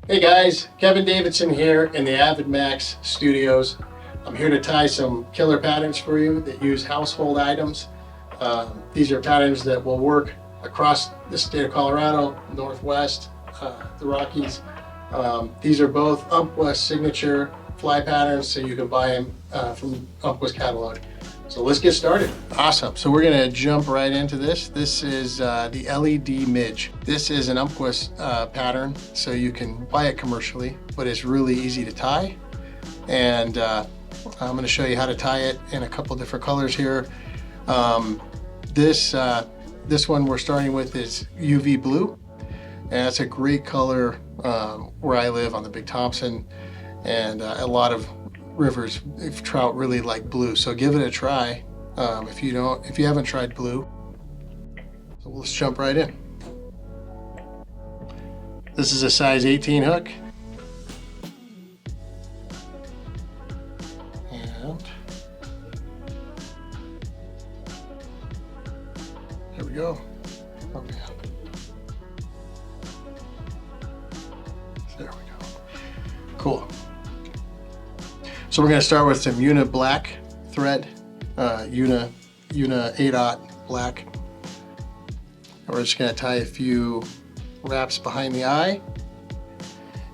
Hey guys, Kevin Davidson here in the AvidMax studios. I'm here to tie some killer patterns for you that use household items. These are patterns that will work across the state of Colorado, Northwest, the Rockies. These are both Umpqua signature fly patterns, so you can buy them from Umpqua's catalog. So let's get started. Awesome, so we're gonna jump right into this. This is the LED Midge. This is an Umpqua pattern, so you can buy it commercially, but it's really easy to tie. And I'm gonna show you how to tie it in a couple different colors here. This one we're starting with is UV blue, and that's a great color where I live on the Big Thompson, and a lot of rivers, if trout really like blue, so give it a try if you haven't tried blue. So let's jump right in. This is a size 18 hook, and there we go. Oh man, there we go. Cool. So we're going to start with some Una black thread, Una 8/0 black. And we're just going to tie a few wraps behind the eye.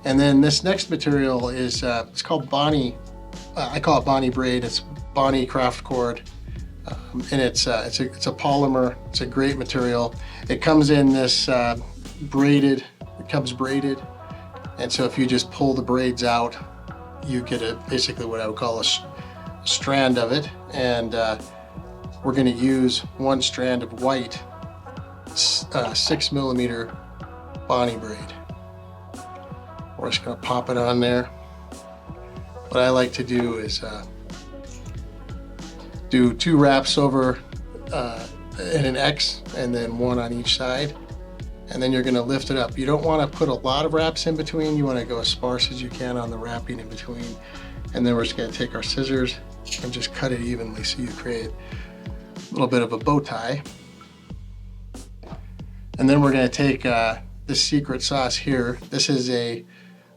And then this next material is it's called Bonnie. I call it Bonnie Braid. It's Bonnie craft cord, and it's a polymer. It's a great material. It comes in this braided. It comes braided, and so if you just pull the braids out, you get basically what I would call a strand of it. And we're going to use one strand of white 6mm Bonnie braid. We're just going to pop it on there. What I like to do is do 2 wraps over in an X, and then 1 on each side. And then you're going to lift it up. You don't want to put a lot of wraps in between. You want to go as sparse as you can on the wrapping in between. And then we're just going to take our scissors and just cut it evenly so you create a little bit of a bow tie. And then we're going to take this secret sauce here. This is a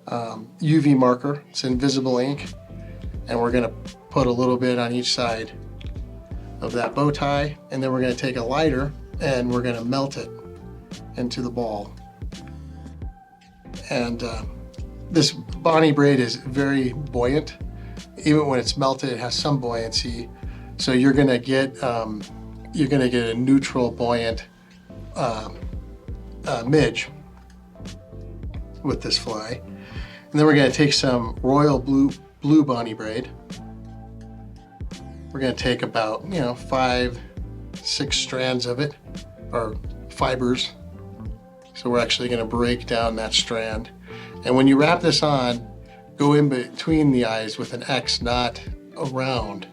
UV marker. It's invisible ink. And we're going to put a little bit on each side of that bow tie. And then we're going to take a lighter and we're going to melt it into the ball. And this Bonnie braid is very buoyant. Even when it's melted, it has some buoyancy. So you're gonna get a neutral buoyant midge with this fly. And then we're gonna take some royal blue Bonnie braid. We're gonna take about 5-6 strands of it, or fibers. So we're actually going to break down that strand. And when you wrap this on, go in between the eyes with an X, not around.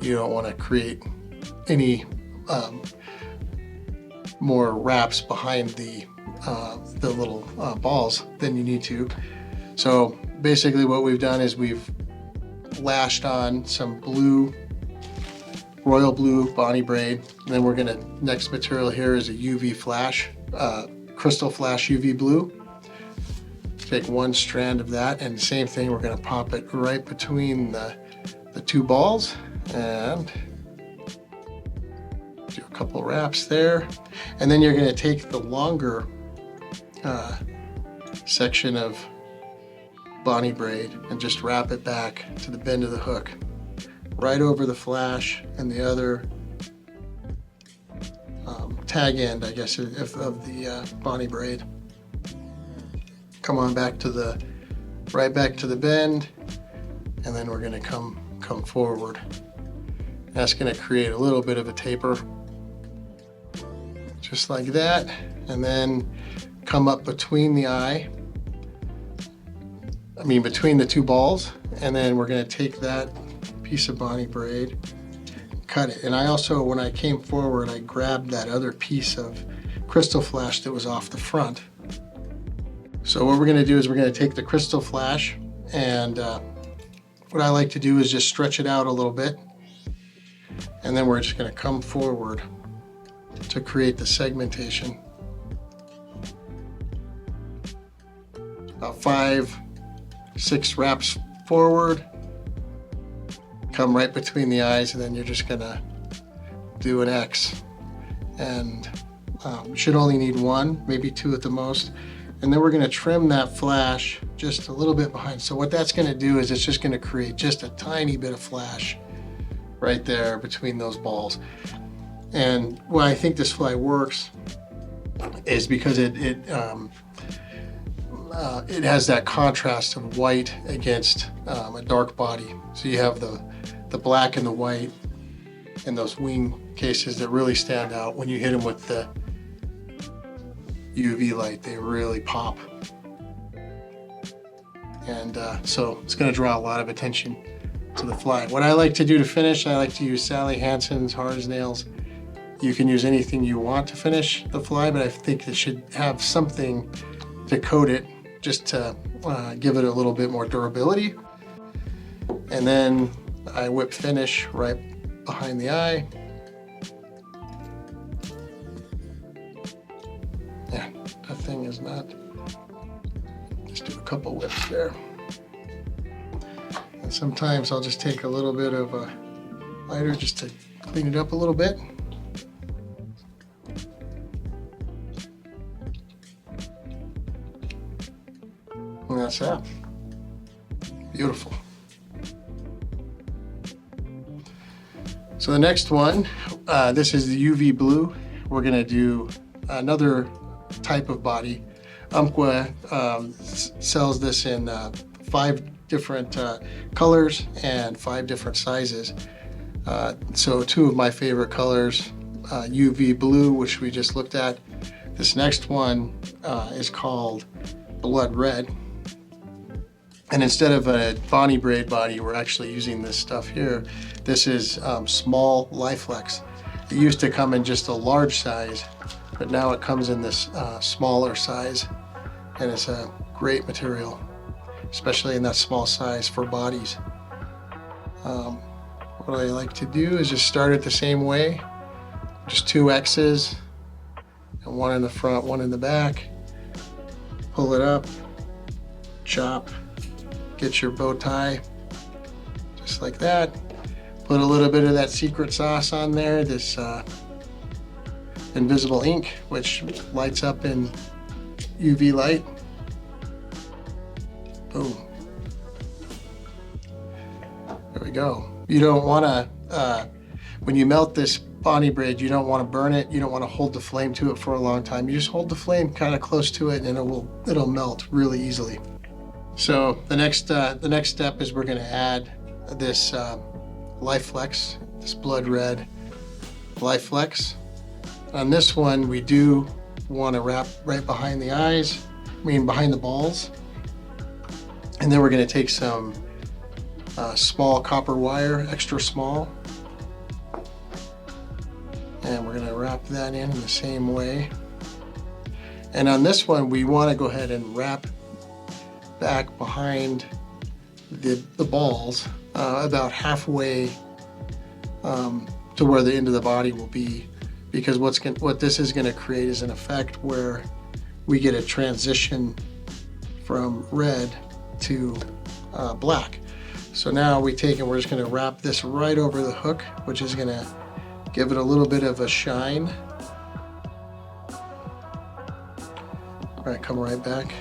You don't want to create any more wraps behind the little balls than you need to. So basically what we've done is we've lashed on some royal blue Bonnie braid. And then we're going to, next material here is a UV flash. Krystal Flash UV blue. Take 1 strand of that, and same thing, we're going to pop it right between the 2 balls and do a couple wraps there. And then you're going to take the longer section of Bonnie braid and just wrap it back to the bend of the hook, right over the flash and the other tag end, I guess, of the Bonnie braid. Come on back to right back to the bend, and then we're going to come forward. That's going to create a little bit of a taper, just like that, and then come up between the eye. Between the 2 balls, and then we're going to take that piece of Bonnie braid, cut it. And I also, when I came forward, I grabbed that other piece of Krystal Flash that was off the front. So what we're going to do is we're going to take the Krystal Flash, and what I like to do is just stretch it out a little bit, and then we're just going to come forward to create the segmentation. 5, 6 wraps forward, come right between the eyes, and then you're just gonna do an X. And you should only need 1, maybe 2 at the most. And then we're gonna trim that flash just a little bit behind. So what that's gonna do is it's just gonna create just a tiny bit of flash right there between those balls. And why I think this fly works is because it has that contrast of white against a dark body. So you have the black and the white and those wing cases that really stand out. When you hit them with the UV light, they really pop. And so it's going to draw a lot of attention to the fly. What I like to do to finish, I like to use Sally Hansen's Hard as Nails. You can use anything you want to finish the fly, but I think it should have something to coat it, just to give it a little bit more durability. And then I whip finish right behind the eye. Yeah, that thing is not. Just do a couple whips there. And sometimes I'll just take a little bit of a lighter just to clean it up a little bit. And that's that. Beautiful. So the next one, this is the UV blue. We're gonna do another type of body. Umpqua sells this in 5 different colors and 5 different sizes. So 2 of my favorite colors, UV blue, which we just looked at. This next one is called blood red. And instead of a Bonnie braid body, we're actually using this stuff here. This is small Liflex. It used to come in just a large size, but now it comes in this smaller size, and it's a great material, especially in that small size for bodies. What I like to do is just start it the same way, just 2 X's, and 1 in the front, 1 in the back. Pull it up, chop, get your bow tie, just like that. Put a little bit of that secret sauce on there, this invisible ink, which lights up in UV light. Boom. There we go. You don't want to, when you melt this Bonnie braid, you don't want to burn it. You don't want to hold the flame to it for a long time. You just hold the flame kind of close to it, and it'll melt really easily. So the next step is we're going to add this Liflex, this blood red Liflex. On this one, we do want to wrap right behind the eyes, behind the balls. And then we're going to take some small copper wire, extra small, and we're going to wrap that in the same way. And on this one, we want to go ahead and wrap back behind the balls about halfway to where the end of the body will be, because what this is going to create is an effect where we get a transition from red to black. So now we take and we're just going to wrap this right over the hook, which is going to give it a little bit of a shine. All right, come right back.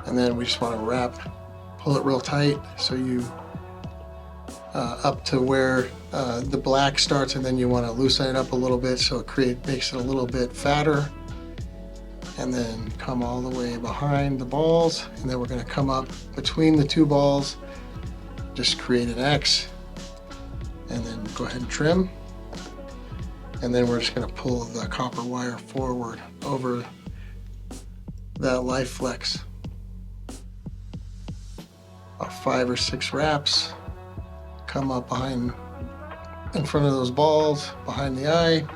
And then we just want to pull it real tight, so you up to where the black starts, and then you want to loosen it up a little bit so it makes it a little bit fatter. And then come all the way behind the balls, and then we're going to come up between the 2 balls, just create an X, and then go ahead and trim. And then we're just going to pull the copper wire forward over that Liflex. About 5 or 6 wraps, come up in front of those balls, behind the eye,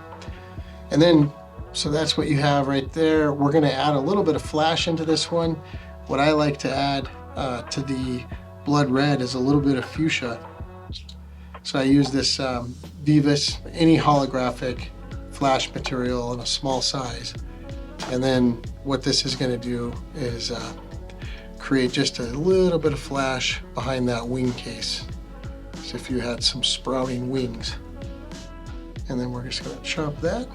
and then so that's what you have right there. We're going to add a little bit of flash into this one. What I like to add to the blood red is a little bit of fuchsia. So I use this Veevus, any holographic flash material in a small size. And then what this is going to do is create just a little bit of flash behind that wing case, as if you had some sprouting wings. And then we're just going to chop that,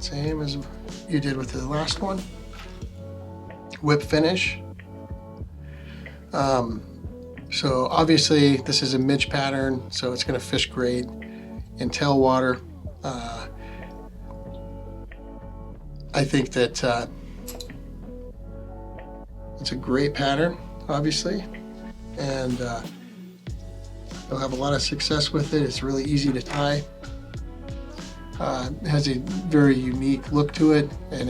same as you did with the last one. Whip finish. So obviously this is a Midge pattern, so it's going to fish great in tailwater. I think that it's a great pattern, obviously, and you'll have a lot of success with it. It's really easy to tie. It has a very unique look to it, and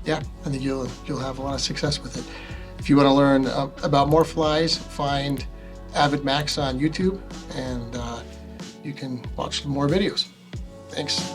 yeah, I think you'll have a lot of success with it. If you want to learn about more flies, find AvidMax on YouTube, and you can watch more videos. Thanks.